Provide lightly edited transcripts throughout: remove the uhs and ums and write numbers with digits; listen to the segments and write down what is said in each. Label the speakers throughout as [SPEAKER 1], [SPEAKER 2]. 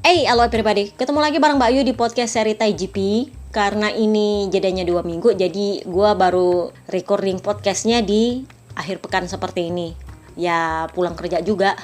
[SPEAKER 1] Halo everybody, ketemu lagi bareng Mbak Yu di podcast seri Tai GP. Karena ini jedanya 2 minggu, jadi gue baru recording podcastnya di akhir pekan seperti ini. Ya pulang kerja juga.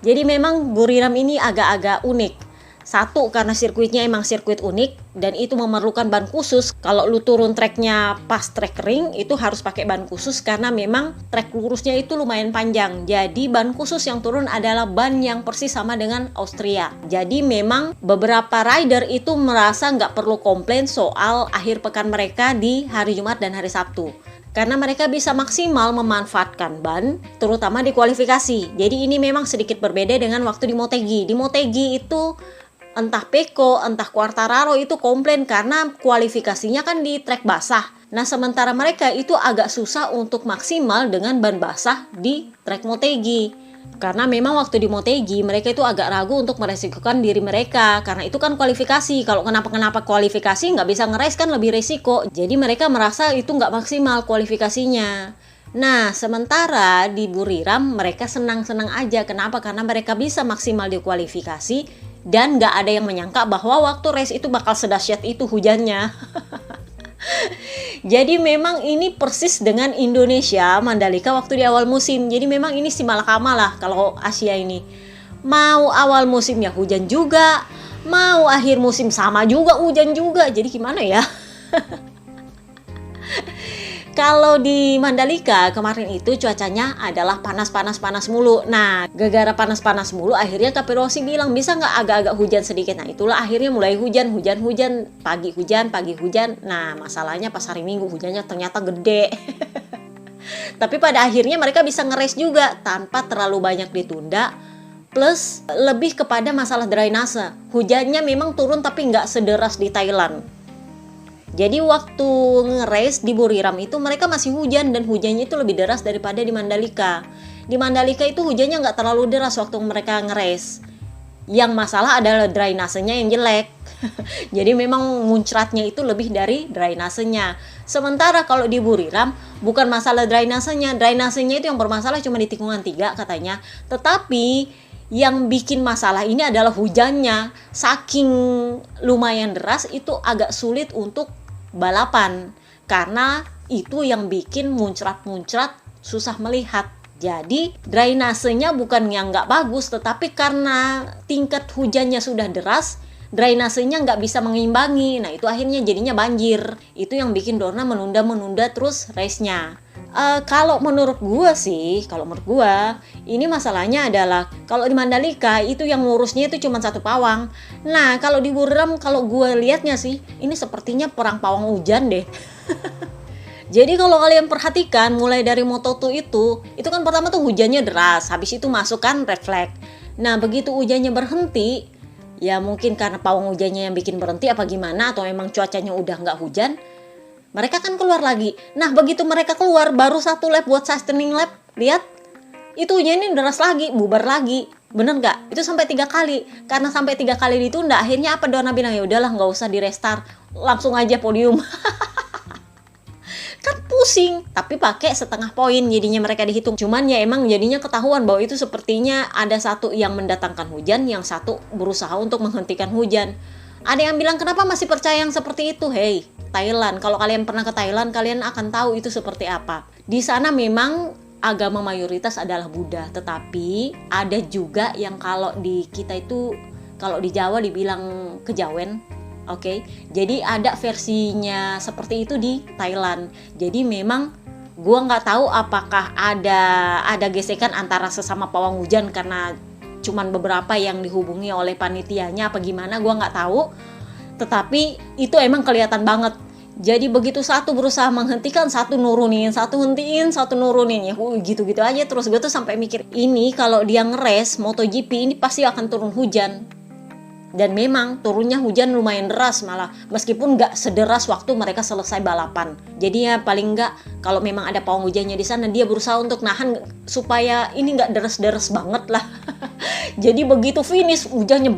[SPEAKER 1] Jadi memang Buriram ini agak-agak unik. Satu, karena sirkuitnya emang sirkuit unik dan itu memerlukan ban khusus. Kalau lu turun treknya pas trek kering itu harus pakai ban khusus karena memang trek lurusnya itu lumayan panjang. Jadi ban khusus yang turun adalah ban yang persis sama dengan Austria. Jadi memang beberapa rider itu merasa nggak perlu komplain soal akhir pekan mereka di hari Jumat dan hari Sabtu. Karena mereka bisa maksimal memanfaatkan ban, terutama di kualifikasi. Jadi ini memang sedikit berbeda dengan waktu di Motegi. Di Motegi itu entah Pecco, entah Quartararo itu komplain karena kualifikasinya kan di trek basah. Nah sementara mereka itu agak susah untuk maksimal dengan ban basah di trek Motegi. Karena memang waktu di Motegi mereka itu agak ragu untuk meresikokan diri mereka. Karena itu kan kualifikasi, kalau kenapa-kenapa kualifikasi nggak bisa nge-race kan lebih resiko. Jadi mereka merasa itu nggak maksimal kualifikasinya. Nah sementara di Buriram mereka senang-senang aja. Kenapa? Karena mereka bisa maksimal di kualifikasi. Dan gak ada yang menyangka bahwa waktu race itu bakal sedahsyat itu hujannya. Jadi memang ini persis dengan Indonesia, Mandalika waktu di awal musim. Jadi memang ini si malakama lah kalau Asia ini. Mau awal musimnya hujan juga, mau akhir musim sama juga hujan juga. Jadi gimana ya? Kalau di Mandalika kemarin itu cuacanya adalah panas mulu. Nah, gara-gara panas mulu akhirnya Capirossi bilang bisa nggak agak-agak hujan sedikit. Nah, itulah akhirnya mulai hujan, pagi hujan. Nah, masalahnya pas hari Minggu hujannya ternyata gede. Tapi pada akhirnya mereka bisa nge-race juga tanpa terlalu banyak ditunda. Plus lebih kepada masalah drainase. Hujannya memang turun tapi nggak sederas di Thailand. Jadi waktu nge-race di Buriram itu mereka masih hujan dan hujannya itu lebih deras daripada di Mandalika. Di Mandalika itu hujannya nggak terlalu deras waktu mereka nge-race. Yang masalah adalah drainasenya yang jelek. Jadi memang muncratnya itu lebih dari drainasenya. Sementara kalau di Buriram bukan masalah drainasenya itu yang bermasalah cuma di tikungan 3 katanya. Tetapi yang bikin masalah ini adalah hujannya. Saking lumayan deras itu agak sulit untuk balapan karena itu yang bikin muncrat susah melihat. Jadi drainasenya bukan yang nggak bagus, tetapi karena tingkat hujannya sudah deras, drainasenya nggak bisa mengimbangi. Nah itu akhirnya jadinya banjir. Itu yang bikin Dorna menunda terus race-nya. Kalau menurut gua ini masalahnya adalah kalau di Mandalika itu yang ngurusnya itu cuma satu pawang. Nah kalau di Buriram kalau gua lihatnya sih ini sepertinya perang pawang hujan deh. Jadi kalau kalian perhatikan mulai dari Moto2 itu kan pertama tuh hujannya deras, habis itu masuk kan red flag. Nah begitu hujannya berhenti, ya mungkin karena pawang hujannya yang bikin berhenti apa gimana, atau emang cuacanya udah nggak hujan, mereka kan keluar lagi. Nah begitu mereka keluar baru 1 lap buat sustaining lap, lihat itu hujannya deras lagi, bubar lagi. Bener nggak? Itu sampai 3 kali. Karena sampai 3 kali ditunda, akhirnya apa Dorna bilang, ya udahlah nggak usah di restart, langsung aja podium. Kan pusing, tapi pakai setengah poin jadinya mereka dihitung. Cuman ya emang jadinya ketahuan bahwa itu sepertinya ada satu yang mendatangkan hujan, yang satu berusaha untuk menghentikan hujan. Ada yang bilang kenapa masih percaya yang seperti itu? Hey, Thailand. Kalau kalian pernah ke Thailand, kalian akan tahu itu seperti apa. Di sana memang agama mayoritas adalah Buddha, tetapi ada juga yang kalau di kita itu, kalau di Jawa dibilang kejawen. Oke, jadi ada versinya seperti itu di Thailand. Jadi memang gua nggak tahu apakah ada gesekan antara sesama pawang hujan karena cuman beberapa yang dihubungi oleh panitianya apa gimana, gua nggak tahu. Tetapi itu emang kelihatan banget. Jadi begitu satu berusaha menghentikan, satu nurunin, satu hentiin, satu nurunin, ya gitu-gitu aja terus. Gue tuh sampai mikir ini kalau dia nge-race MotoGP ini pasti akan turun hujan. Dan memang turunnya hujan lumayan deras malah, meskipun nggak sederas waktu mereka selesai balapan. Jadi ya paling nggak kalau memang ada pawang hujannya di sana, dia berusaha untuk nahan supaya ini nggak deres-deres banget lah. Jadi begitu finish hujannya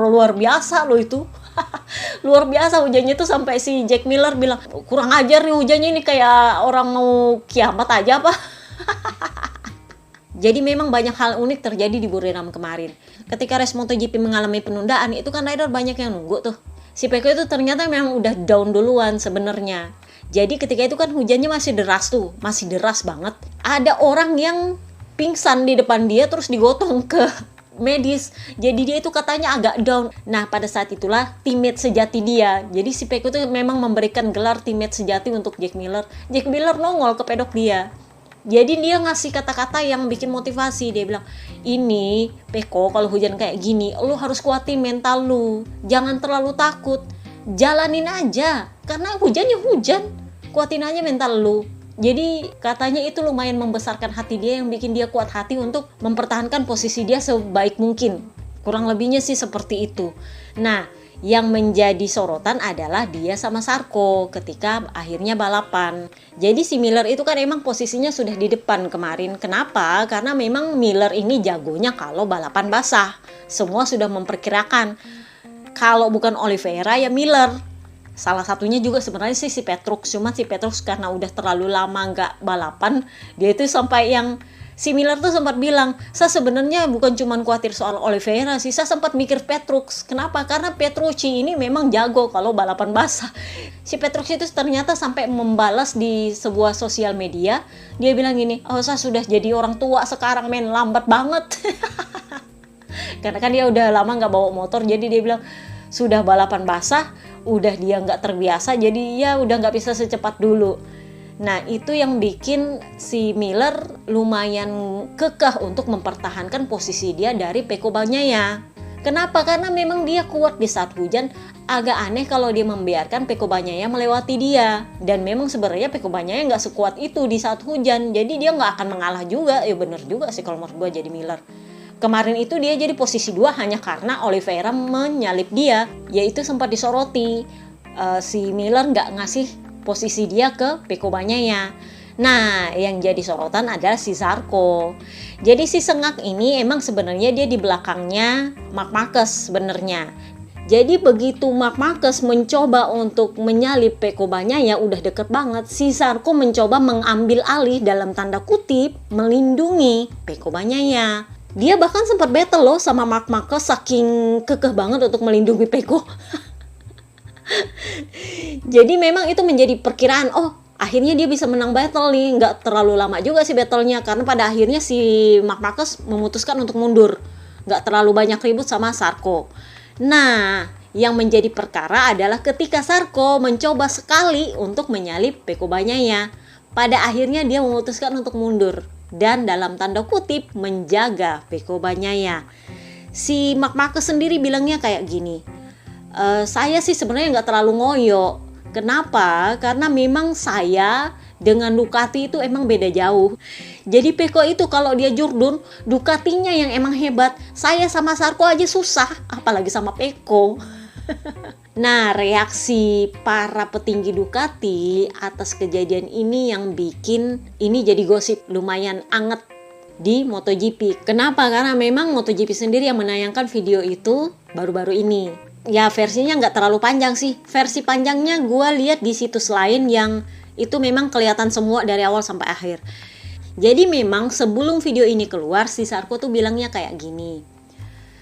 [SPEAKER 1] luar biasa loh itu. Luar biasa hujannya tuh sampai si Jack Miller bilang kurang ajar nih hujannya, ini kayak orang mau kiamat aja apa. Jadi memang banyak hal unik terjadi di Buriram kemarin. Ketika race MotoGP mengalami penundaan, itu kan rider banyak yang nunggu tuh. Si Peko itu ternyata memang udah down duluan sebenarnya. Jadi ketika itu kan hujannya masih deras tuh, masih deras banget. Ada orang yang pingsan di depan dia terus digotong ke medis. Jadi dia itu katanya agak down. Nah pada saat itulah teammate sejati dia. Jadi si Peko itu memang memberikan gelar teammate sejati untuk Jack Miller. Jack Miller nongol ke pedok dia. Jadi dia ngasih kata-kata yang bikin motivasi. Dia bilang, ini Peko kalau hujan kayak gini, lu harus kuatin mental lu. Jangan terlalu takut. Jalanin aja. Karena hujannya hujan. Kuatin aja mental lu. Jadi katanya itu lumayan membesarkan hati dia, yang bikin dia kuat hati untuk mempertahankan posisi dia sebaik mungkin. Kurang lebihnya sih seperti itu. Nah, yang menjadi sorotan adalah dia sama Sarko ketika akhirnya balapan. Jadi si Miller itu kan emang posisinya sudah di depan kemarin. Kenapa? Karena memang Miller ini jagonya kalau balapan basah. Semua sudah memperkirakan. Kalau bukan Oliveira ya Miller. Salah satunya juga sebenarnya sih si Petrus. Cuma si Petrus karena udah terlalu lama nggak balapan, dia itu sampai yang si Miller tuh sempat bilang, saya sebenarnya bukan cuma khawatir soal Oliveira sih, saya sempat mikir Petrus. Kenapa? Karena Petrucci ini memang jago kalau balapan basah. Si Petrus itu ternyata sampai membalas di sebuah sosial media, dia bilang gini, oh saya sudah jadi orang tua sekarang men, lambat banget. Karena kan dia udah lama nggak bawa motor, jadi dia bilang sudah balapan basah, udah dia nggak terbiasa, jadi ya udah nggak bisa secepat dulu. Nah itu yang bikin si Miller lumayan kekeh untuk mempertahankan posisi dia dari Pecco Bagnaia. Kenapa? Karena memang dia kuat di saat hujan. Agak aneh kalau dia membiarkan Pecco Bagnaia melewati dia. Dan memang sebenarnya Pecco Bagnaia nggak sekuat itu di saat hujan. Jadi dia nggak akan mengalah juga. Ya bener juga sih kalau menurut gue jadi Miller. Kemarin itu dia jadi posisi 2 hanya karena Oliveira menyalip dia. Yaitu sempat disoroti. Si Miller nggak ngasih posisi dia ke Pecco Bagnaia. Nah, yang jadi sorotan adalah si Zarco. Jadi si Sengak ini emang sebenarnya dia di belakangnya Marc Marquez sebenarnya. Jadi begitu Marc Marquez mencoba untuk menyalip Pecco Bagnaia udah deket banget, si Zarco mencoba mengambil alih dalam tanda kutip melindungi Pecco Bagnaia. Dia bahkan sempat battle loh sama Marc Marquez saking kekeh banget untuk melindungi Pecco. Jadi memang itu menjadi perkiraan, oh akhirnya dia bisa menang battle nih. Nggak terlalu lama juga sih battlenya, karena pada akhirnya si Marc Marquez memutuskan untuk mundur. Nggak terlalu banyak ribut sama Zarco. Nah, yang menjadi perkara adalah ketika Zarco mencoba sekali untuk menyalip Pecco Bagnaia. Pada akhirnya dia memutuskan untuk mundur dan dalam tanda kutip menjaga Pecco Bagnaia. Si Marc Marquez sendiri bilangnya kayak gini, saya sih sebenarnya nggak terlalu ngoyo. Kenapa? Karena memang saya dengan Ducati itu emang beda jauh. Jadi Pecco itu kalau dia jurdun, Ducatinya yang emang hebat. Saya sama Zarco aja susah, apalagi sama Pecco. Nah, reaksi para petinggi Ducati atas kejadian ini yang bikin ini jadi gosip lumayan anget di MotoGP. Kenapa? Karena memang MotoGP sendiri yang menayangkan video itu baru-baru ini. Ya versinya nggak terlalu panjang sih. Versi panjangnya gue lihat di situs lain yang itu memang kelihatan semua dari awal sampai akhir. Jadi memang sebelum video ini keluar, si Zarco tuh bilangnya kayak gini,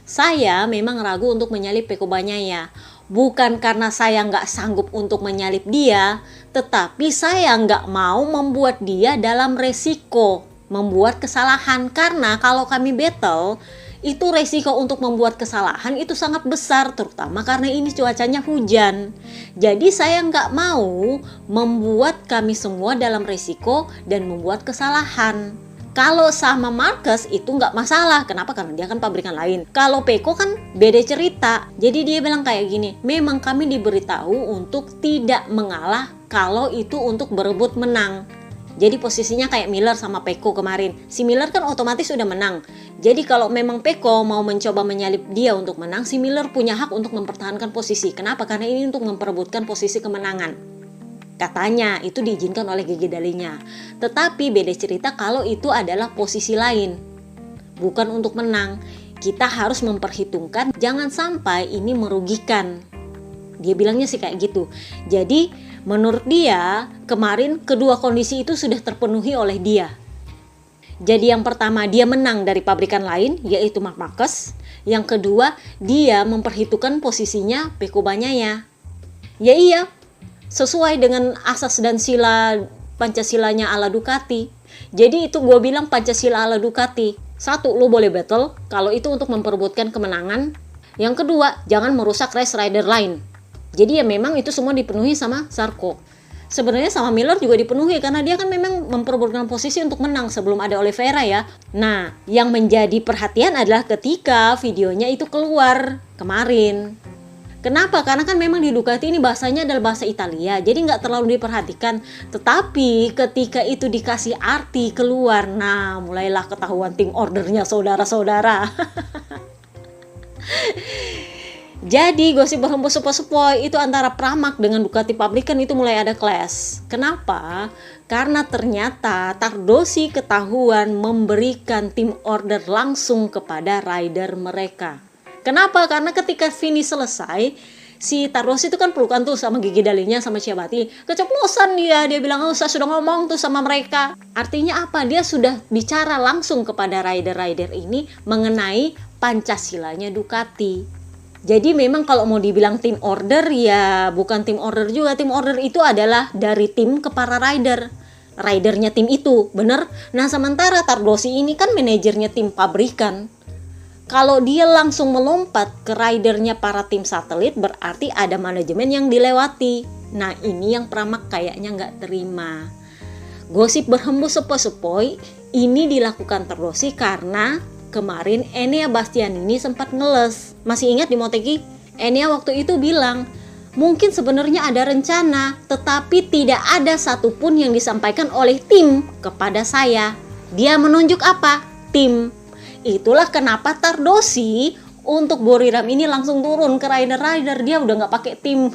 [SPEAKER 1] saya memang ragu untuk menyalip Pecco Bagnaia. Bukan karena saya nggak sanggup untuk menyalip dia, tetapi saya nggak mau membuat dia dalam resiko, membuat kesalahan. Karena kalau kami battle, itu resiko untuk membuat kesalahan itu sangat besar, terutama karena ini cuacanya hujan. Jadi saya nggak mau membuat kami semua dalam resiko dan membuat kesalahan. Kalau sama Marquez itu nggak masalah. Kenapa? Karena dia kan pabrikan lain. Kalau Pecco kan beda cerita. Jadi dia bilang kayak gini, memang kami diberitahu untuk tidak mengalah kalau itu untuk berebut menang. Jadi posisinya kayak Miller sama Pecco kemarin. Si Miller kan otomatis sudah menang. Jadi kalau memang Pecco mau mencoba menyalip dia untuk menang, si Miller punya hak untuk mempertahankan posisi. Kenapa? Karena ini untuk memperebutkan posisi kemenangan. Katanya itu diizinkan oleh Gigi Dalinya. Tetapi beda cerita kalau itu adalah posisi lain. Bukan untuk menang. Kita harus memperhitungkan jangan sampai ini merugikan. Dia bilangnya sih kayak gitu. Jadi menurut dia kemarin kedua kondisi itu sudah terpenuhi oleh dia. Jadi yang pertama, dia menang dari pabrikan lain, yaitu Marc Marquez. Yang kedua, dia memperhitungkan posisinya Pecco Bagnaia. Ya iya, sesuai dengan asas dan sila Pancasilanya ala Ducati. Jadi itu gue bilang Pancasila ala Ducati. Satu, lo boleh battle kalau itu untuk memperebutkan kemenangan. Yang kedua, jangan merusak race rider lain. Jadi ya memang itu semua dipenuhi sama Zarco. Sebenarnya sama Miller juga dipenuhi karena dia kan memang memperebutkan posisi untuk menang sebelum ada Oliveira ya. Nah, yang menjadi perhatian adalah ketika videonya itu keluar kemarin. Kenapa? Karena kan memang di Ducati ini bahasanya adalah bahasa Italia, jadi nggak terlalu diperhatikan. Tetapi ketika itu dikasih arti keluar, nah mulailah ketahuan tim ordernya saudara-saudara. Jadi gosip berhembus sepoi-sepoi itu antara Pramac dengan Ducati pabrikan itu mulai ada clash. Kenapa? Karena ternyata Tardozzi ketahuan memberikan tim order langsung kepada rider mereka. Kenapa? Karena ketika finish selesai, si Tardozzi itu kan pelukan tuh sama Gigi Dalinya sama Ciabatti. Keceplosan dia bilang, oh saya sudah ngomong tuh sama mereka. Artinya apa? Dia sudah bicara langsung kepada rider-rider ini mengenai Pancasilanya Ducati. Jadi memang kalau mau dibilang tim order ya bukan tim order juga. Tim order itu adalah dari tim ke para rider. Ridernya tim itu, bener? Nah sementara Tardozzi ini kan manajernya tim pabrikan. Kalau dia langsung melompat ke ridernya para tim satelit berarti ada manajemen yang dilewati. Nah ini yang Pramac kayaknya nggak terima. Gosip berhembus sepoi-sepoi ini dilakukan Tardozzi karena kemarin Enea Bastianini sempat ngeles. Masih ingat di Motegi? Enea waktu itu bilang, mungkin sebenarnya ada rencana, tetapi tidak ada satupun yang disampaikan oleh tim kepada saya. Dia menunjuk apa? Tim. Itulah kenapa Tardozzi untuk Buriram ini langsung turun ke rider-rider. Dia udah nggak pakai tim.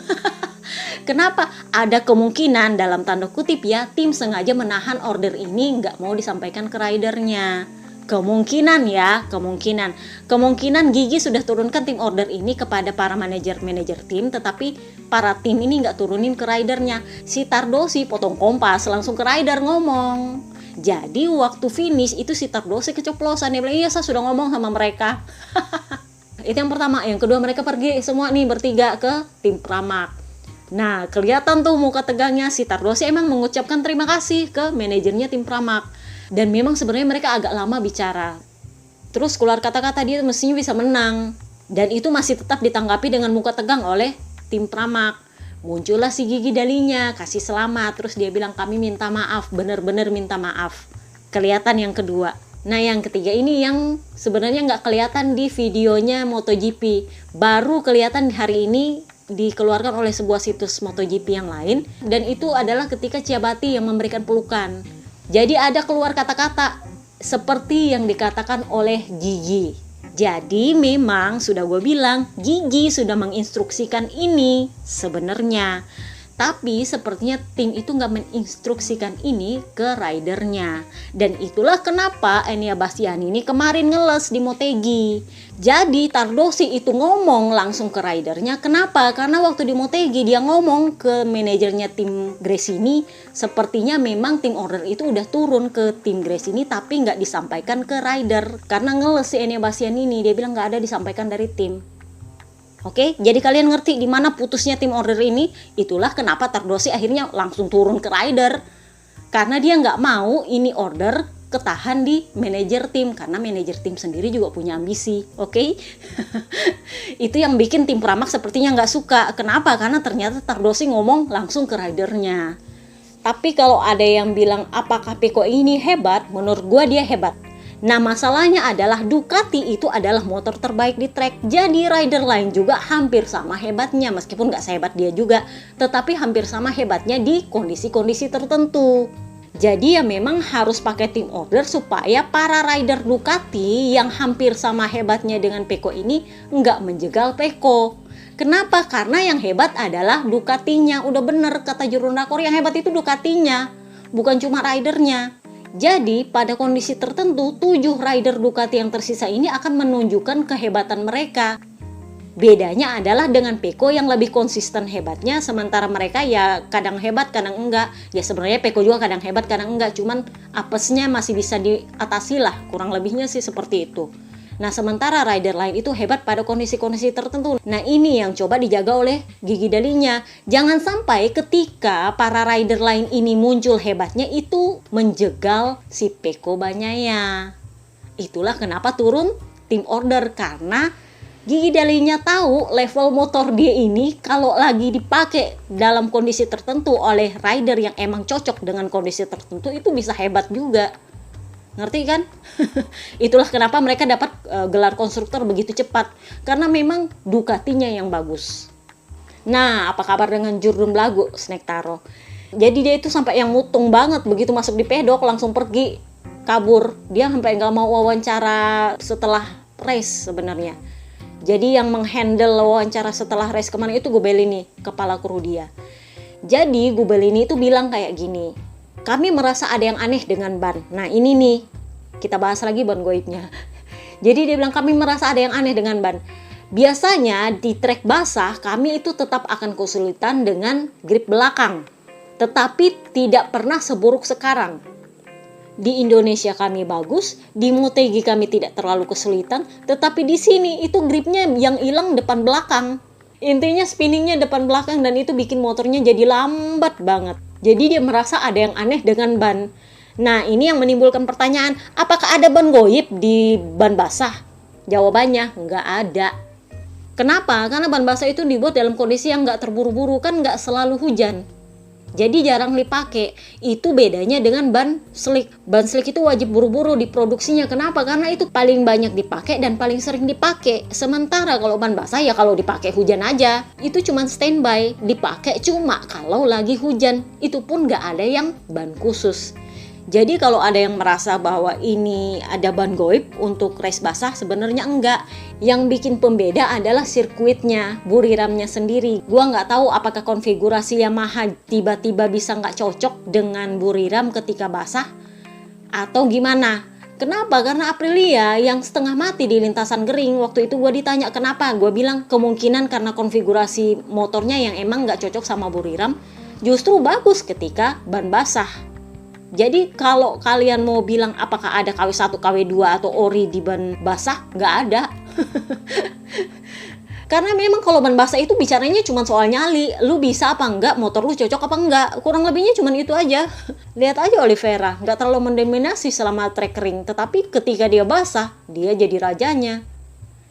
[SPEAKER 1] Kenapa? Ada kemungkinan dalam tanda kutip ya, tim sengaja menahan order ini nggak mau disampaikan ke ridernya. Kemungkinan Gigi sudah turunkan tim order ini kepada para manajer tim, tetapi para tim ini nggak turunin ke ridernya. Si Tardozzi potong kompas langsung ke rider ngomong. Jadi waktu finish itu si Tardozzi keceplosan. Dia bilang, iya saya sudah ngomong sama mereka. Itu yang pertama. Yang kedua, mereka pergi semua nih bertiga ke tim Pramac. Nah kelihatan tuh muka tegangnya si Tardozzi emang mengucapkan terima kasih ke manajernya tim Pramac. Dan memang sebenarnya mereka agak lama bicara. Terus keluar kata-kata dia mestinya bisa menang. Dan itu masih tetap ditanggapi dengan muka tegang oleh tim Pramac. Muncullah si Gigi Dalinya, kasih selamat. Terus dia bilang kami minta maaf, benar-benar minta maaf. Kelihatan yang kedua. Nah yang ketiga ini yang sebenarnya nggak kelihatan di videonya MotoGP. Baru kelihatan hari ini dikeluarkan oleh sebuah situs MotoGP yang lain. Dan itu adalah ketika Ciabatti yang memberikan pelukan. Jadi ada keluar kata-kata seperti yang dikatakan oleh Gigi. Jadi memang sudah gue bilang Gigi sudah menginstruksikan ini sebenarnya. Tapi sepertinya tim itu nggak menginstruksikan ini ke ridernya. Dan itulah kenapa Enea Bastianini kemarin ngeles di Motegi. Jadi Tardozzi itu ngomong langsung ke ridernya. Kenapa? Karena waktu di Motegi dia ngomong ke manajernya tim Gresini. Sepertinya memang tim order itu udah turun ke tim Gresini tapi nggak disampaikan ke rider. Karena ngeles si Enea Bastianini. Dia bilang nggak ada disampaikan dari tim. Oke, jadi kalian ngerti di mana putusnya tim order ini. Itulah kenapa Tardozzi akhirnya langsung turun ke rider. Karena dia nggak mau ini order ketahan di manajer tim. Karena manajer tim sendiri juga punya ambisi. Oke, itu yang bikin tim Pramac sepertinya nggak suka. Kenapa? Karena ternyata Tardozzi ngomong langsung ke ridernya. Tapi kalau ada yang bilang apakah Pecco ini hebat, menurut gue dia hebat. Nah masalahnya adalah Ducati itu adalah motor terbaik di track. Jadi rider lain juga hampir sama hebatnya. Meskipun gak sehebat dia juga, tetapi hampir sama hebatnya di kondisi-kondisi tertentu. Jadi ya memang harus pakai tim order supaya para rider Ducati yang hampir sama hebatnya dengan Pecco ini nggak menjegal Pecco. Kenapa? Karena yang hebat adalah Ducatinya. Udah bener kata Jurundakor, yang hebat itu Ducatinya, bukan cuma ridernya. Jadi pada kondisi tertentu 7 rider Ducati yang tersisa ini akan menunjukkan kehebatan mereka. Bedanya adalah dengan Pecco yang lebih konsisten hebatnya, sementara mereka ya kadang hebat kadang enggak. Ya sebenarnya Pecco juga kadang hebat kadang enggak, cuman apesnya masih bisa diatasi lah, kurang lebihnya sih seperti itu. Nah, sementara rider lain itu hebat pada kondisi-kondisi tertentu. Nah, ini yang coba dijaga oleh Gigi Dalinya. Jangan sampai ketika para rider lain ini muncul hebatnya itu menjegal si Pecco Bagnaia. Itulah kenapa turun tim order, karena Gigi Dalinya tahu level motor dia ini kalau lagi dipakai dalam kondisi tertentu oleh rider yang emang cocok dengan kondisi tertentu itu bisa hebat juga. Ngerti kan? Itulah kenapa mereka dapat gelar konstruktor begitu cepat, karena memang Ducatinya yang bagus. Nah, apa kabar dengan Jurgen Blago, Snaktaro? Jadi dia itu sampai yang mutung banget, begitu masuk di pedok langsung pergi, kabur. Dia sampai nggak mau wawancara setelah race sebenarnya. Jadi yang menghandle wawancara setelah race kemarin itu Gubelini, kepala kru dia. Jadi Gubelini itu bilang kayak gini, kami merasa ada yang aneh dengan ban. Nah ini nih, kita bahas lagi ban goibnya. Jadi dia bilang kami merasa ada yang aneh dengan ban. Biasanya di trek basah kami itu tetap akan kesulitan dengan grip belakang. Tetapi tidak pernah seburuk sekarang. Di Indonesia kami bagus, di Motegi kami tidak terlalu kesulitan. Tetapi di sini itu gripnya yang hilang depan belakang. Intinya spinningnya depan belakang dan itu bikin motornya jadi lambat banget. Jadi dia merasa ada yang aneh dengan ban. Nah ini yang menimbulkan pertanyaan, apakah ada ban goib di ban basah? Jawabannya nggak ada. Kenapa? Karena ban basah itu dibuat dalam kondisi yang nggak terburu-buru, kan nggak selalu hujan. Jadi jarang dipakai. Itu bedanya dengan ban slick. Ban slick itu wajib buru-buru diproduksinya. Kenapa? Karena itu paling banyak dipakai dan paling sering dipakai. Sementara kalau ban basah ya kalau dipakai hujan aja. Itu cuma standby. Dipakai cuma kalau lagi hujan. Itu pun nggak ada yang ban khusus. Jadi kalau ada yang merasa bahwa ini ada ban goib untuk race basah, sebenarnya enggak. Yang bikin pembeda adalah sirkuitnya, buriramnya sendiri. Gua nggak tahu apakah konfigurasi Yamaha tiba-tiba bisa nggak cocok dengan buriram ketika basah atau gimana. Kenapa? Karena Aprilia yang setengah mati di lintasan kering. Waktu itu gue ditanya kenapa, gue bilang kemungkinan karena konfigurasi motornya yang emang nggak cocok sama buriram, justru bagus ketika ban basah. Jadi kalau kalian mau bilang apakah ada KW1, KW2 atau ori di ban basah, nggak ada. Karena memang kalau ban basah itu bicaranya cuma soal nyali. Lu bisa apa enggak, motor lu cocok apa enggak. Kurang lebihnya cuma itu aja. Lihat aja Oliveira, nggak terlalu mendominasi selama trek kering. Tetapi ketika dia basah, dia jadi rajanya.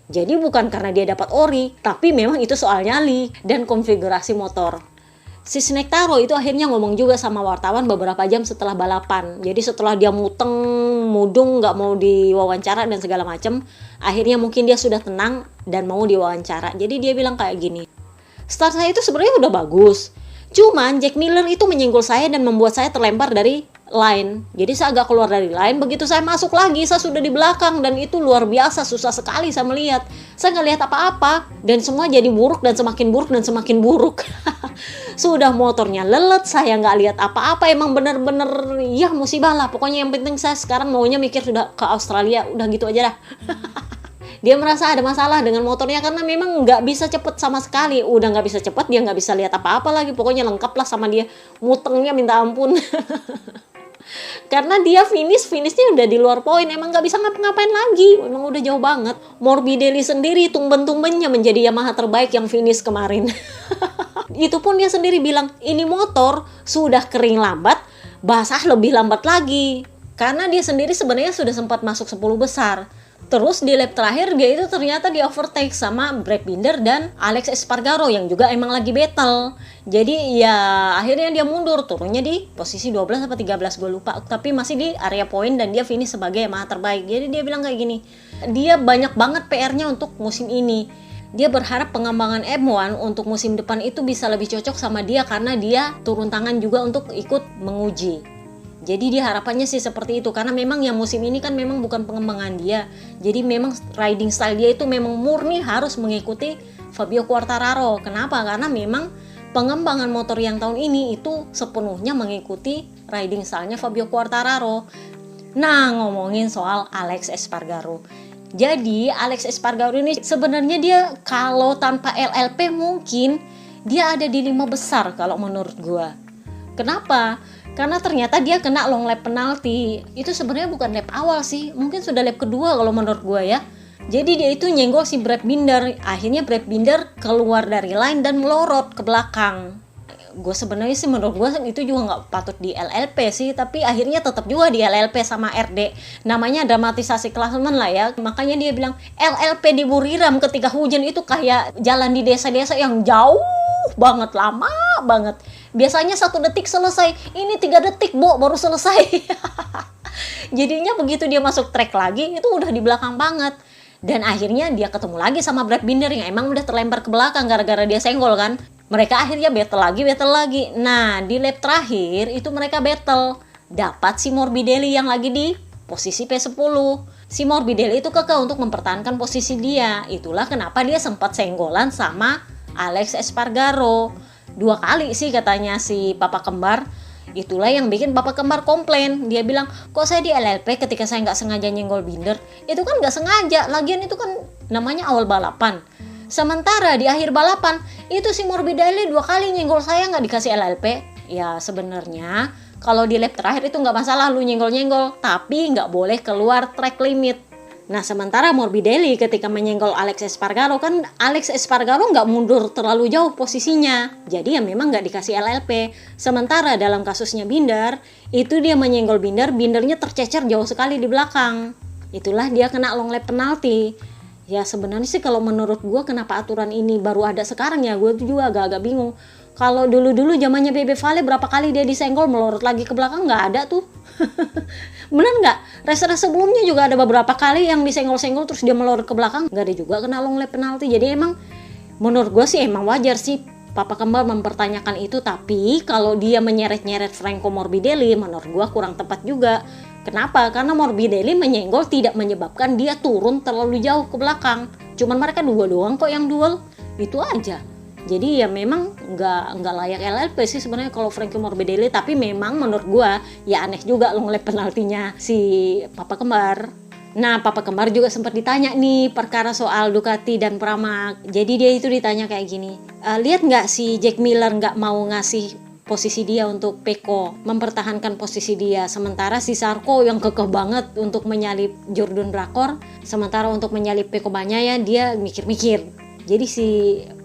[SPEAKER 1] Jadi bukan karena dia dapat ori, tapi memang itu soal nyali dan konfigurasi motor. Si Snaktaro itu akhirnya ngomong juga sama wartawan beberapa jam setelah balapan. Jadi setelah dia mudung, nggak mau diwawancara dan segala macam, akhirnya mungkin dia sudah tenang dan mau diwawancara. Jadi dia bilang kayak gini, start saya itu sebenarnya udah bagus. Cuman Jack Miller itu menyenggol saya dan membuat saya terlempar dari line. Jadi saya agak keluar dari line, begitu saya masuk lagi, saya sudah di belakang dan itu luar biasa, susah sekali saya melihat. Saya nggak lihat apa-apa dan semua jadi buruk dan semakin buruk dan semakin buruk. Sudah motornya lelet, saya nggak lihat apa-apa, emang bener-bener ya musibah lah. Pokoknya yang penting saya sekarang maunya mikir sudah ke Australia, udah gitu aja dah. Dia merasa ada masalah dengan motornya karena memang nggak bisa cepet sama sekali. Udah nggak bisa cepet, dia nggak bisa lihat apa-apa lagi. Pokoknya lengkap lah sama dia, mutengnya minta ampun. Karena dia finishnya udah di luar poin, emang nggak bisa ngapa-ngapain lagi, emang udah jauh banget. Morbidelli sendiri tumben-tumbennya menjadi Yamaha terbaik yang finish kemarin. Itu pun dia sendiri bilang, ini motor sudah kering lambat, basah lebih lambat lagi. Karena dia sendiri sebenarnya sudah sempat masuk 10 besar. Terus di lap terakhir dia itu ternyata di overtake sama Brad Binder dan Alex Espargaro yang juga emang lagi battle. Jadi ya akhirnya dia mundur, turunnya di posisi 12 atau 13 gue lupa. Tapi masih di area poin dan dia finish sebagai Yamaha terbaik. Jadi dia bilang kayak gini, dia banyak banget PR-nya untuk musim ini. Dia berharap pengembangan M1 untuk musim depan itu bisa lebih cocok sama dia karena dia turun tangan juga untuk ikut menguji. Jadi dia harapannya sih seperti itu, karena memang yang musim ini kan memang bukan pengembangan dia. Jadi memang riding style dia itu memang murni harus mengikuti Fabio Quartararo. Kenapa? Karena memang pengembangan motor yang tahun ini itu sepenuhnya mengikuti riding style-nya Fabio Quartararo. Nah, ngomongin soal Alex Espargaro. Jadi Alex Espargaro ini sebenarnya dia kalau tanpa LLP mungkin dia ada di 5 besar kalau menurut gua. Kenapa? karena ternyata dia kena long lap penalti. Itu sebenarnya bukan lap awal sih, mungkin sudah lap kedua kalau menurut gue ya. Jadi dia itu nyenggol si Brad Binder. Akhirnya Brad Binder keluar dari line dan melorot ke belakang. Gue sebenarnya sih menurut gue itu juga nggak patut di LLP sih, tapi akhirnya tetap juga di LLP sama RD. Namanya dramatisasi klasemen lah ya. Makanya dia bilang LLP di Buriram ketika hujan itu kayak jalan di desa-desa yang jauh banget, lama banget. Biasanya 1 detik selesai, ini 3 detik baru selesai. Jadinya begitu dia masuk track lagi, itu udah di belakang banget. Dan akhirnya dia ketemu lagi sama Brad Binder yang emang udah terlempar ke belakang gara-gara dia senggol kan. Mereka akhirnya battle lagi. Nah, di lap terakhir itu mereka battle. Dapat si Morbidelli yang lagi di posisi P10. Si Morbidelli itu kekeh untuk mempertahankan posisi dia. Itulah kenapa dia sempat senggolan sama Alex Espargaro. 2 kali sih katanya si papa kembar. Itulah yang bikin papa kembar komplain. Dia bilang, kok saya di LLP ketika saya nggak sengaja nyenggol Binder? Itu kan nggak sengaja, lagian itu kan namanya awal balapan. Sementara di akhir balapan, itu si Morbidelli 2 kali nyenggol saya nggak dikasih LLP. Ya sebenarnya kalau di lap terakhir itu nggak masalah lu nyenggol-nyenggol, tapi nggak boleh keluar track limit. Nah sementara Morbidelli ketika menyenggol Alex Espargaro, kan Alex Espargaro nggak mundur terlalu jauh posisinya, jadi ya memang nggak dikasih LLP. Sementara dalam kasusnya Binder, itu dia menyenggol Binder, Bindernya tercecer jauh sekali di belakang. Itulah dia kena long lap penalti. Ya sebenarnya sih kalau menurut gue kenapa aturan ini baru ada sekarang ya, gue juga agak-agak bingung. Kalau dulu-dulu zamannya Bebe Vale berapa kali dia disenggol melorot lagi ke belakang, nggak ada tuh. Bener nggak? Race-race sebelumnya juga ada beberapa kali yang disenggol-senggol terus dia melorot ke belakang, nggak ada juga kena long lap penalti. Jadi emang menurut gue sih emang wajar sih papa kembar mempertanyakan itu. Tapi kalau dia menyeret-nyeret Franco Morbidelli, menurut gue kurang tepat juga. Kenapa? Karena Morbidelli menyenggol tidak menyebabkan dia turun terlalu jauh ke belakang. Cuman mereka 2 doang kok yang duel, itu aja. Jadi ya memang nggak layak LLP sih sebenarnya kalau Franco Morbidelli. Tapi memang menurut gua ya aneh juga long lap penaltinya si papa kembar. Nah papa kembar juga sempat ditanya nih perkara soal Ducati dan Pramac. Jadi dia itu ditanya kayak gini, lihat nggak si Jack Miller nggak mau ngasih posisi dia untuk Pecco, mempertahankan posisi dia, sementara si Zarco yang kekeh banget untuk menyalip Jordan Rakor, sementara untuk menyalip Pecco Bagnaia dia mikir-mikir. Jadi si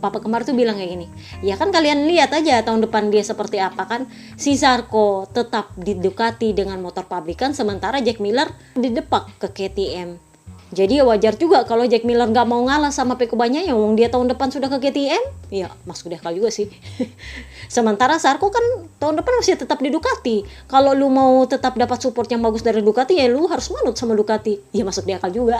[SPEAKER 1] papa kembar tuh bilang kayak gini, ya kan kalian lihat aja tahun depan dia seperti apa kan. Si Zarco tetap di Ducati dengan motor pabrikan, sementara Jack Miller didepak ke KTM. Jadi ya wajar juga kalau Jack Miller gak mau ngalah sama Pecco Bagnaia, wong dia tahun depan sudah ke KTM. Ya masuk deh akal juga sih. Sementara Zarco kan tahun depan masih tetap di Ducati. Kalau lu mau tetap dapat support yang bagus dari Ducati, ya lu harus manut sama Ducati. Ya masuk deh akal juga.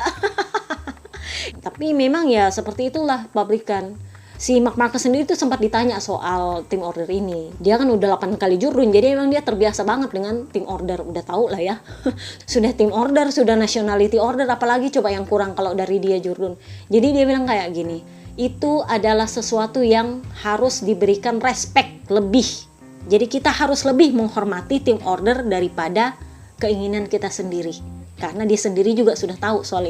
[SPEAKER 1] Tapi memang ya seperti itulah pabrikan. Si Marc Marquez sendiri tuh sempat ditanya soal team order ini. Dia kan udah 8 kali jurun, jadi emang dia terbiasa banget dengan team order. Udah tahu lah ya. Sudah team order, sudah nationality order, apalagi coba yang kurang kalau dari dia jurun. Jadi dia bilang kayak gini, itu adalah sesuatu yang harus diberikan respect lebih. Jadi kita harus lebih menghormati team order daripada keinginan kita sendiri. Karena dia sendiri juga sudah tahu soal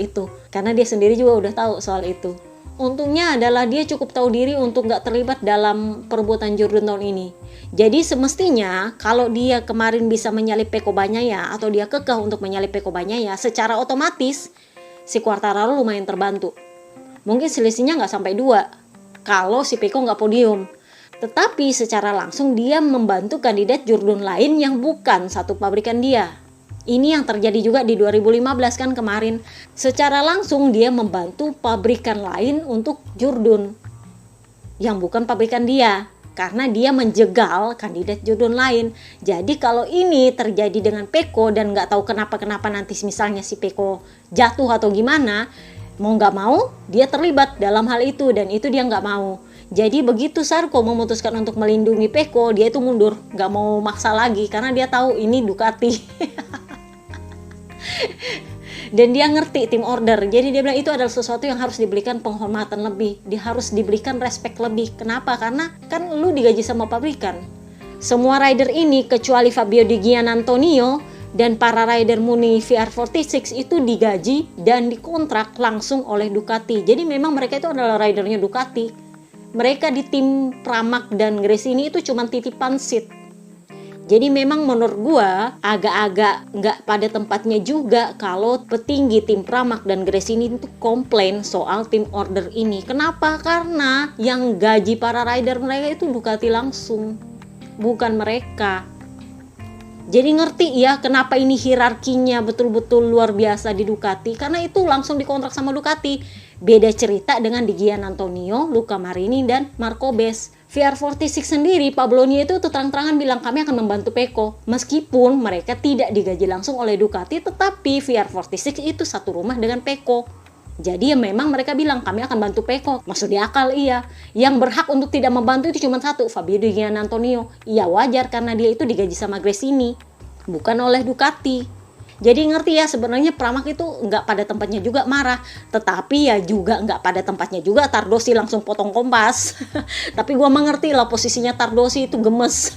[SPEAKER 1] itu. Untungnya adalah dia cukup tahu diri untuk gak terlibat dalam perbuatan Jordan tahun ini. Jadi semestinya kalau dia kemarin bisa menyalip Pecco Bagnaia atau dia kekeh untuk menyalip Pecco Bagnaia, secara otomatis si Quartararo lumayan terbantu. Mungkin selisihnya gak sampai 2 kalau si Pecco gak podium. Tetapi secara langsung dia membantu kandidat Jordan lain yang bukan satu pabrikan dia. Ini yang terjadi juga di 2015 kan kemarin. Secara langsung dia membantu pabrikan lain untuk Jordan yang bukan pabrikan dia, karena dia menjegal kandidat Jordan lain. Jadi kalau ini terjadi dengan Pecco dan nggak tahu kenapa nanti misalnya si Pecco jatuh atau gimana, mau nggak mau dia terlibat dalam hal itu, dan itu dia nggak mau. Jadi begitu Zarco memutuskan untuk melindungi Pecco, dia itu mundur, nggak mau maksa lagi karena dia tahu ini Ducati. Dan dia ngerti tim order. Jadi dia bilang itu adalah sesuatu yang harus diberikan penghormatan lebih, dia harus diberikan respect lebih. Kenapa? Karena kan lu digaji sama pabrikan. Semua rider ini kecuali Fabio Di Gianantonio dan para rider Muni VR46 itu digaji dan dikontrak langsung oleh Ducati. Jadi memang mereka itu adalah ridernya Ducati. Mereka di tim Pramac dan Gresini itu cuma titipan seat. Jadi memang menurut gua agak-agak nggak pada tempatnya juga kalau petinggi tim Pramac dan Gresini itu komplain soal tim order ini. Kenapa? Karena yang gaji para rider mereka itu Ducati langsung, bukan mereka. Jadi ngerti ya kenapa ini hierarkinya betul-betul luar biasa di Ducati, karena itu langsung dikontrak sama Ducati. Beda cerita dengan di Gian Antonio, Luca Marini, dan Marco Bes. VR46 sendiri, Pabloni itu terang-terangan bilang kami akan membantu Pecco. Meskipun mereka tidak digaji langsung oleh Ducati, tetapi VR46 itu satu rumah dengan Pecco. Jadi ya memang mereka bilang kami akan bantu Pecco. Maksud akal iya. Yang berhak untuk tidak membantu itu cuma satu, Fabio Di Gian Antonio. Iya wajar karena dia itu digaji sama Gresini, bukan oleh Ducati. Jadi ngerti ya sebenarnya Pramac itu nggak pada tempatnya juga marah. Tetapi ya juga nggak pada tempatnya juga Tardosi langsung potong kompas. Tapi gue mengerti lah posisinya Tardosi itu gemes.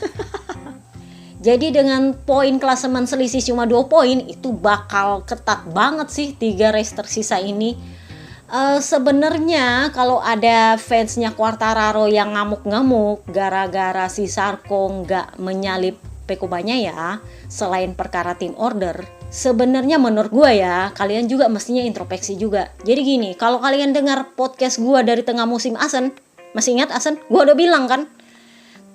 [SPEAKER 1] Jadi dengan poin klasemen selisih cuma 2 poin itu bakal ketat banget sih 3 race tersisa ini. Sebenarnya kalau ada fansnya Quartararo yang ngamuk-ngamuk gara-gara si Zarco nggak menyalip Pecco Bagnaia selain perkara tim order, sebenarnya menurut gue ya kalian juga mestinya introspeksi juga. Jadi gini, kalau kalian dengar podcast gue dari tengah musim Asen, masih ingat Asen? Gue udah bilang kan,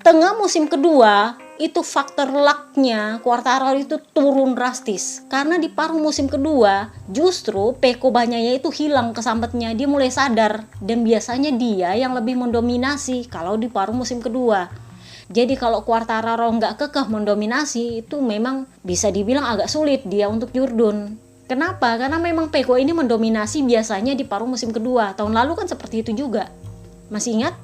[SPEAKER 1] tengah musim kedua itu faktor lucknya Quartararo itu turun drastis. Karena di paruh musim kedua justru Pecco Bagnaia itu hilang kesampetnya, dia mulai sadar. Dan biasanya dia yang lebih mendominasi kalau di paruh musim kedua. Jadi kalau Quartararo nggak kekeh mendominasi itu memang bisa dibilang agak sulit dia untuk jurdun. Kenapa? Karena memang Pecco ini mendominasi biasanya di paruh musim kedua. Tahun lalu kan seperti itu juga. Masih ingat?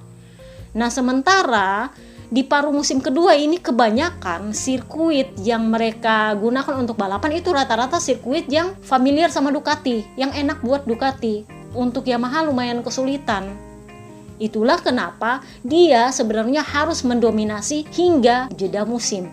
[SPEAKER 1] Nah sementara di paruh musim kedua ini kebanyakan sirkuit yang mereka gunakan untuk balapan itu rata-rata sirkuit yang familiar sama Ducati, yang enak buat Ducati. Untuk Yamaha lumayan kesulitan. Itulah kenapa dia sebenarnya harus mendominasi hingga jeda musim.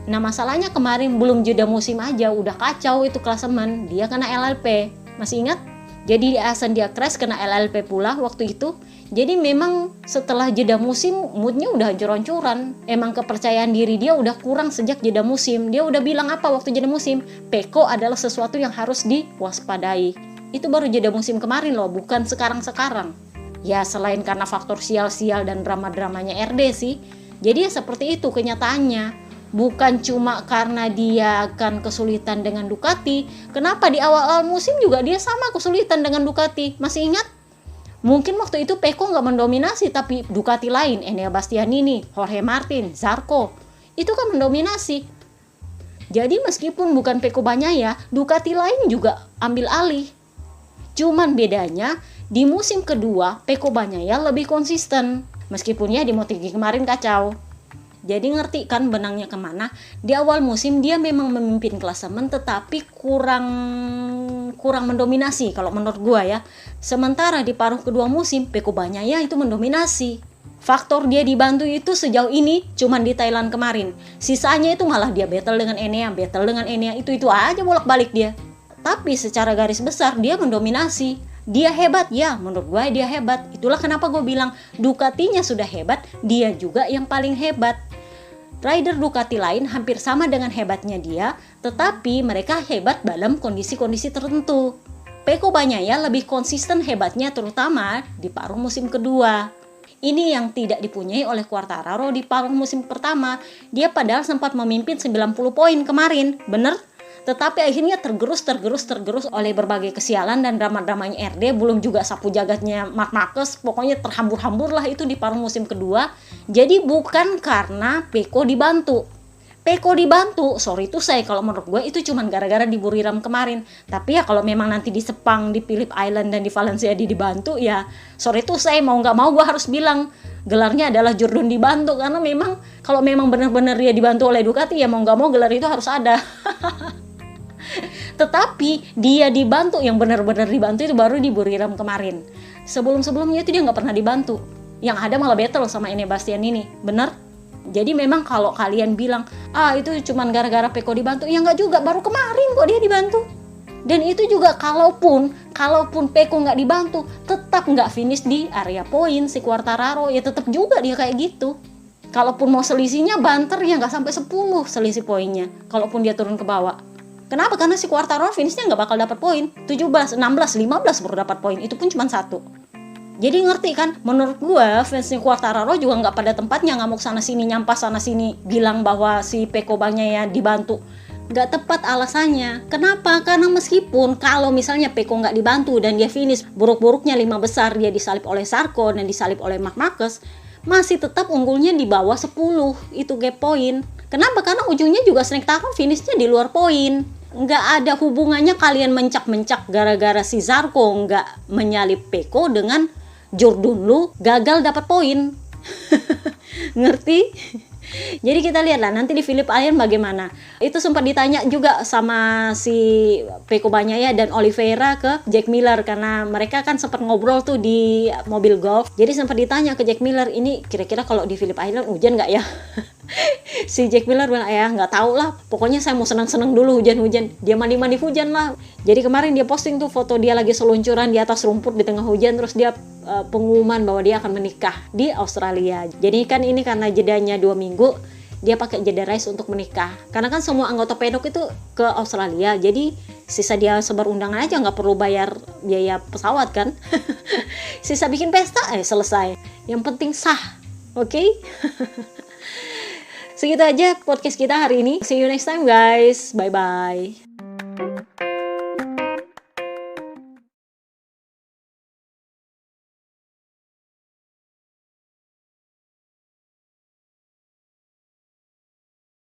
[SPEAKER 1] Nah masalahnya kemarin belum jeda musim aja udah kacau itu klasemen, dia kena LLP. Masih ingat? Jadi di Asen dia crash kena LLP pula waktu itu. Jadi memang setelah jeda musim moodnya udah hancur-hancuran. Emang kepercayaan diri dia udah kurang sejak jeda musim. Dia udah bilang apa waktu jeda musim? Pecco adalah sesuatu yang harus diwaspadai. Itu baru jeda musim kemarin loh, bukan sekarang-sekarang. Ya selain karena faktor sial-sial dan drama-dramanya RD sih. Jadi ya seperti itu kenyataannya. Bukan cuma karena dia akan kesulitan dengan Ducati. Kenapa di awal-awal musim juga dia sama kesulitan dengan Ducati. Masih ingat? Mungkin waktu itu Pecco nggak mendominasi, tapi Ducati lain, Enea Bastianini, Jorge Martin, Zarco, itu kan mendominasi. Jadi meskipun bukan Pecco Bagnaia, Ducati lain juga ambil alih. Cuman bedanya di musim kedua Pecco Bagnaia lebih konsisten, meskipun ya di MotoGP kemarin kacau. Jadi ngerti kan benangnya kemana? Di awal musim dia memang memimpin klasemen tetapi kurang mendominasi kalau menurut gua ya. Sementara di paruh kedua musim Pecco Bagnaia itu mendominasi. Faktor dia dibantu itu sejauh ini cuman di Thailand kemarin. Sisanya itu malah dia battle dengan Enea, itu aja bolak-balik dia. Tapi secara garis besar dia mendominasi. Dia hebat ya, menurut gue dia hebat. Itulah kenapa gue bilang Ducatinya sudah hebat, dia juga yang paling hebat. Rider Ducati lain hampir sama dengan hebatnya dia, tetapi mereka hebat dalam kondisi-kondisi tertentu. Pecco Bagnaia lebih konsisten hebatnya terutama di paruh musim kedua. Ini yang tidak dipunyai oleh Quartararo di paruh musim pertama. Dia padahal sempat memimpin 90 poin kemarin, bener? Tetapi akhirnya tergerus oleh berbagai kesialan dan drama-dramanya RD, belum juga sapu jagatnya Marc Marquez, pokoknya terhambur-hambur lah itu di paruh musim kedua. Jadi bukan karena Pecco dibantu, sorry itu saya kalau menurut gue itu cuman gara-gara di Buriram kemarin. Tapi ya kalau memang nanti di Sepang, di Phillip Island dan di Valencia dibantu ya sorry itu saya mau nggak mau gue harus bilang gelarnya adalah Jordan dibantu, karena memang kalau memang benar-benar dia dibantu oleh Ducati ya mau nggak mau gelar itu harus ada. Tetapi dia dibantu, yang benar-benar dibantu itu baru di Buriram kemarin. Sebelum-sebelumnya itu dia nggak pernah dibantu. Yang ada malah battle sama Enea Bastianini, bener? Jadi memang kalau kalian bilang itu cuman gara-gara Pecco dibantu, ya nggak juga, baru kemarin kok dia dibantu. Dan itu juga kalaupun Pecco nggak dibantu, tetap nggak finish di area poin si Quartararo, ya tetap juga dia kayak gitu. Kalaupun mau selisihnya banter ya nggak sampai 10 selisih poinnya. Kalaupun dia turun ke bawah. Kenapa? Karena si Quartararo finishnya nggak bakal dapat poin. 17, 16, 15 baru dapat poin. Itu pun cuma 1. Jadi ngerti kan? Menurut gua fansnya Quartararo juga nggak pada tempatnya ngamuk sana sini, nyampah sana sini, bilang bahwa si Pecco Bagnaia dibantu. Nggak tepat alasannya. Kenapa? Karena meskipun kalau misalnya Pecco nggak dibantu dan dia finish buruk-buruknya 5 besar, dia disalip oleh Zarco dan disalip oleh Marc Marquez, masih tetap unggulnya di bawah 10 itu gap poin. Kenapa? Karena ujungnya juga Snektaro finishnya di luar poin. Nggak ada hubungannya kalian mencak-mencak gara-gara si Zarco nggak menyalip Pecco dengan Jordan Lu gagal dapat poin. Ngerti? Jadi kita lihat lah nanti di Phillip Island bagaimana. Itu sempat ditanya juga sama si Pecco Bagnaia dan Oliveira ke Jack Miller, karena mereka kan sempat ngobrol tuh di mobil golf. Jadi sempat ditanya ke Jack Miller, ini kira-kira kalau di Phillip Island hujan nggak ya? Si Jack Miller bilang, ya nggak tahu lah, pokoknya saya mau senang-senang dulu hujan-hujan. Dia mandi-mandi hujan lah. Jadi kemarin dia posting tuh foto dia lagi seluncuran di atas rumput di tengah hujan, terus dia pengumuman bahwa dia akan menikah di Australia. Jadi kan ini karena jedanya 2 minggu, dia pakai jeda race untuk menikah. Karena kan semua anggota pedok itu ke Australia, jadi sisa dia sebar undangan aja, nggak perlu bayar biaya pesawat kan. Sisa bikin pesta, selesai. Yang penting sah, oke? Segitu aja podcast kita hari ini. See you next time guys. Bye-bye.